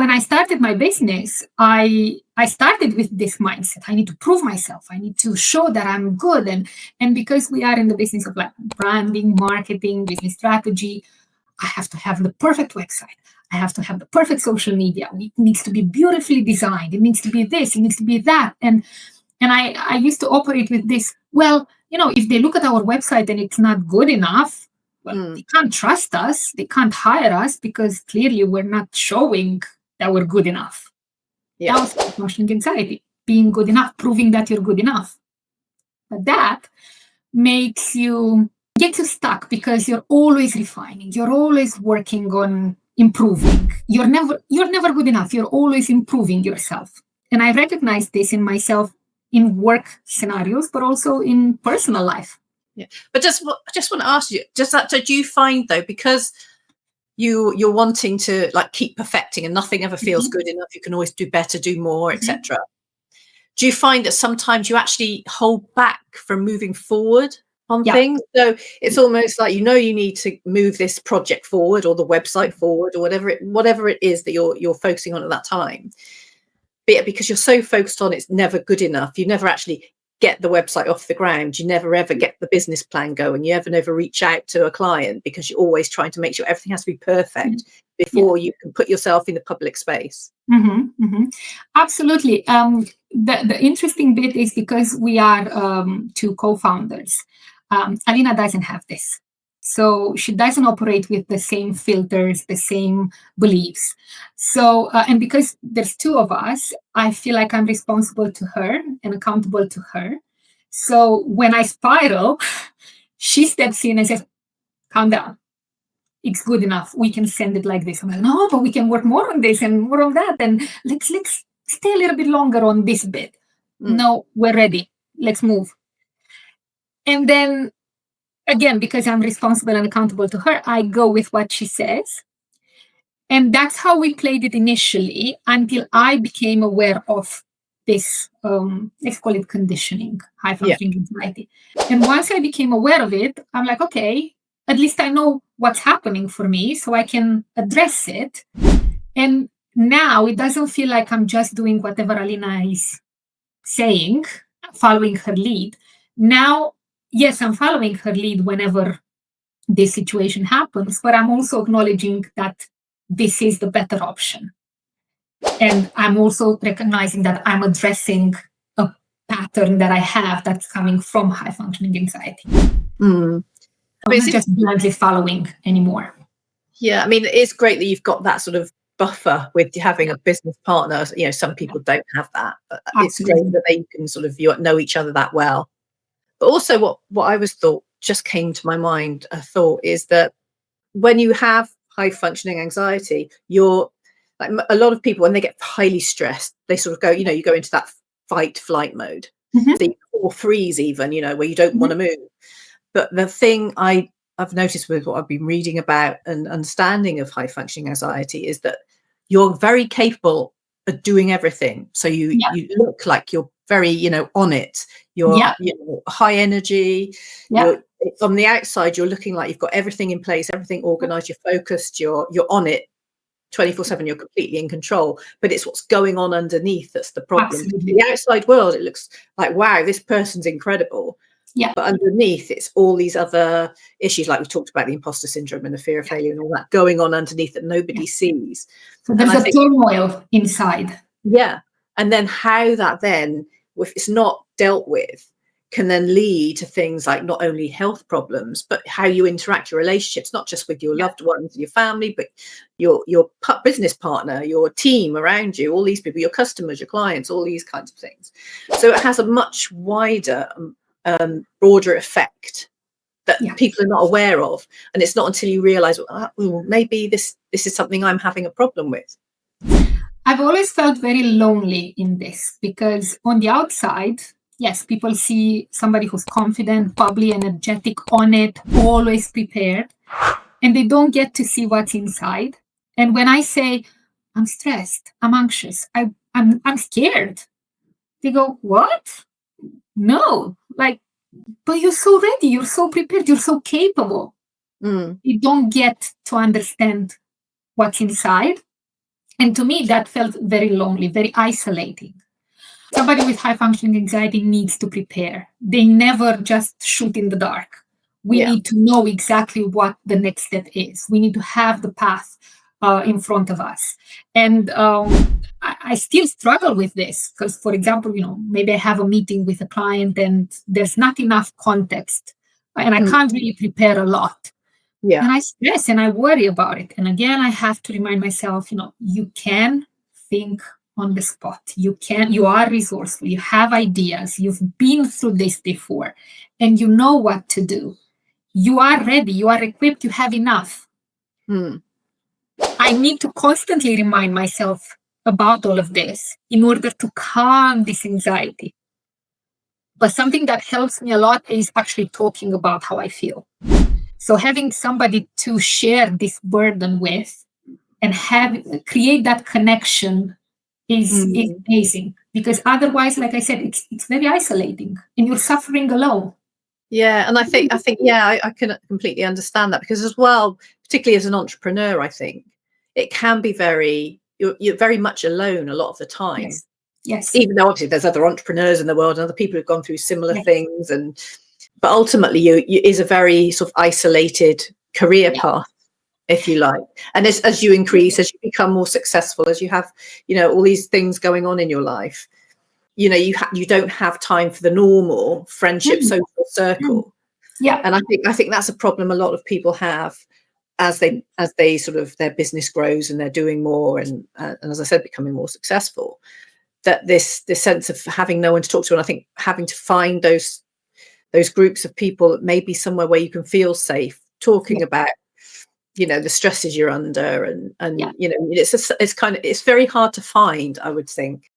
when I started my business, I started with this mindset. I need to prove myself. I need to show that I'm good. And because we are in the business of like branding, marketing, business strategy, I have to have the perfect website. I have to have the perfect social media. It needs to be beautifully designed. It needs to be this. It needs to be that. And I used to operate with this. Well, if they look at our website and it's not good enough, well, they can't trust us. They can't hire us because clearly we're not showing that we're good enough. Yeah. That was high-functioning anxiety, being good enough, proving that you're good enough. But that makes you get you stuck because you're always refining. You're always working on improving. You're never good enough. You're always improving yourself. And I recognize this in myself in work scenarios, but also in personal life. Yeah, but just want to ask you, so do you find though, because you're wanting to like keep perfecting and nothing ever feels good enough, you can always do better, do more, etc. Do you find that sometimes you actually hold back from moving forward on things? So it's almost like you need to move this project forward or the website forward or whatever it is that you're focusing on at that time. But because you're so focused on it's never good enough, you never actually get the website off the ground. You never ever get the business plan going. You never reach out to a client because you're always trying to make sure everything has to be perfect before you can put yourself in the public space. Absolutely. The interesting bit is because we are two co-founders, Alina doesn't have this. So she doesn't operate with the same filters, the same beliefs. So, and because there's two of us, I feel like I'm responsible to her and accountable to her. So when I spiral, she steps in and says, calm down. It's good enough. We can send it like this. I'm like, no, but we can work more on this and more on that. And let's stay a little bit longer on this bit. No, we're ready. Let's move. And then again, because I'm responsible and accountable to her, I go with what she says. And that's how we played it initially until I became aware of this, let's call it conditioning, high-functioning anxiety. And once I became aware of it, I'm like, okay, at least I know what's happening for me so I can address it. And now it doesn't feel like I'm just doing whatever Alina is saying, following her lead. Now, yes, I'm following her lead whenever this situation happens, but I'm also acknowledging that this is the better option. And I'm also recognizing that I'm addressing a pattern that I have that's coming from high-functioning anxiety. I'm not just blindly following anymore. Yeah, I mean, it's great that you've got that sort of buffer with having a business partner. Some people don't have that, but it's great that they can sort of know each other that well. But also what I just came to my mind, a thought is that when you have high functioning anxiety, you're like a lot of people, when they get highly stressed, they sort of go, you go into that fight flight mode, or freeze even, where you don't want to move. But the thing I've noticed with what I've been reading about and understanding of high functioning anxiety is that you're very capable of doing everything. So you look like you're very, on it. You're high energy. On the outside, you're looking like you've got everything in place, everything organized, you're focused, you're on it 24/7, you're completely in control. But it's what's going on underneath that's the problem. The outside world, it looks like, wow, this person's incredible. But underneath, it's all these other issues, like we talked about, the imposter syndrome and the fear of failure and all that going on underneath that nobody sees. So there's a turmoil inside. Yeah. And then how that then, if it's not dealt with, can then lead to things like not only health problems, but how you interact, your relationships, not just with your loved ones, your family, but your business partner, your team around you, all these people, your customers, your clients, all these kinds of things. So it has a much wider, broader effect that people are not aware of. And it's not until you realize, maybe this is something I'm having a problem with. I've always felt very lonely in this because on the outside, yes, people see somebody who's confident, bubbly, energetic, on it, always prepared, and they don't get to see what's inside. And when I say, I'm stressed, I'm anxious, I'm scared, they go, what? No, but you're so ready, you're so prepared, you're so capable. You don't get to understand what's inside. And to me, that felt very lonely, very isolating. Somebody with high functioning anxiety needs to prepare. They never just shoot in the dark. We Yeah. need to know exactly what the next step is. We need to have the path in front of us. And I still struggle with this because, for example, maybe I have a meeting with a client and there's not enough context and I Mm. can't really prepare a lot. Yeah. And I stress and I worry about it. And again, I have to remind myself, you can think on the spot. You are resourceful, you have ideas, you've been through this before, and you know what to do. You are ready, you are equipped, you have enough. Mm. I need to constantly remind myself about all of this in order to calm this anxiety. But something that helps me a lot is actually talking about how I feel. So having somebody to share this burden with and create that connection is Mm. amazing, because otherwise, like I said, it's very isolating and you're suffering alone. Yeah, and I think yeah, I can completely understand that, because as well, particularly as an entrepreneur, I think it can be you're very much alone a lot of the time. Yes. Even though obviously there's other entrepreneurs in the world and other people who've gone through similar Yes. things, but ultimately you is a very sort of isolated career path, if you like. And as you increase, as you become more successful, as you have all these things going on in your life, you don't have time for the normal friendship Mm. social circle. Yeah. And I think that's a problem a lot of people have as they sort of their business grows and they're doing more and as I said, becoming more successful, that this sense of having no one to talk to. And I think having to find those groups of people that may be somewhere where you can feel safe talking about the stresses you're under, and it's very hard to find, I would think.